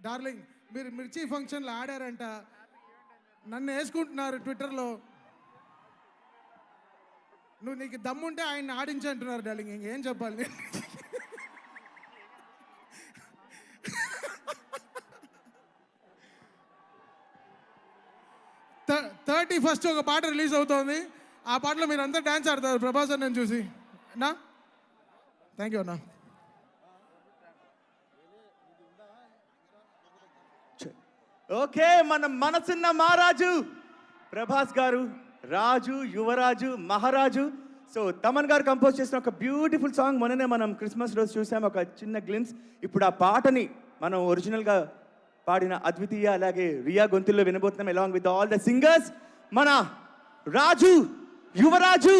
Darling మీరు మిర్చి ఫంక్షన్లో ఆడారంట, నన్ను వేసుకుంటున్నారు ట్విట్టర్లో. నువ్వు నీకు దమ్ముంటే ఆయన్ని ఆడించంటున్నారు డార్లింగ్, ఇంకేం చెప్పాలి నేను? 31st ఒక పాట రిలీజ్ అవుతోంది. ఆ పాటలో మీరు అంతా డ్యాన్స్ ఆడతారు ప్రభాస్ అన్నని చూసి. నా థ్యాంక్ యూ అన్నా. ఓకే, మన మనసున్న మహారాజు ప్రభాస్ గారు, రాజు, యువరాజు, మహారాజు. సో తమన్ గారు కంపోజ్ చేసిన ఒక బ్యూటిఫుల్ సాంగ్ మొన్ననే మనం క్రిస్మస్ రోజు చూసాం, ఒక చిన్న గ్లిమ్స్. ఇప్పుడు ఆ పాటని మనం ఒరిజినల్గా పాడిన అద్వితీయ అలాగే రియా గొంతుల్లో వినబోతున్నాం, along with all the singers. మన రాజు, యువరాజు,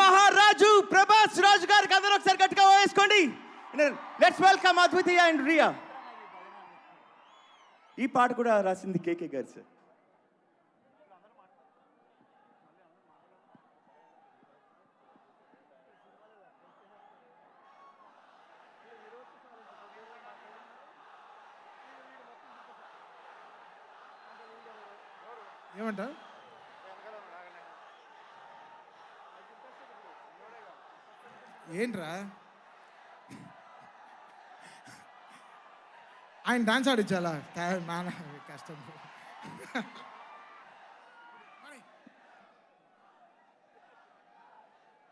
మహారాజు ప్రభాస్ రాజు గారికి అందరూ ఒకసారి గట్టిగా వేసుకోండి. లెట్స్ వెల్కమ్ అద్వితీయ అండ్ రియా. ఈ పాట కూడా రాసింది కేకే గారు సార్. ఏమంట ఏంట్రా ఆయన డాన్స్ ఆడించాలా? నాన్న కష్టం.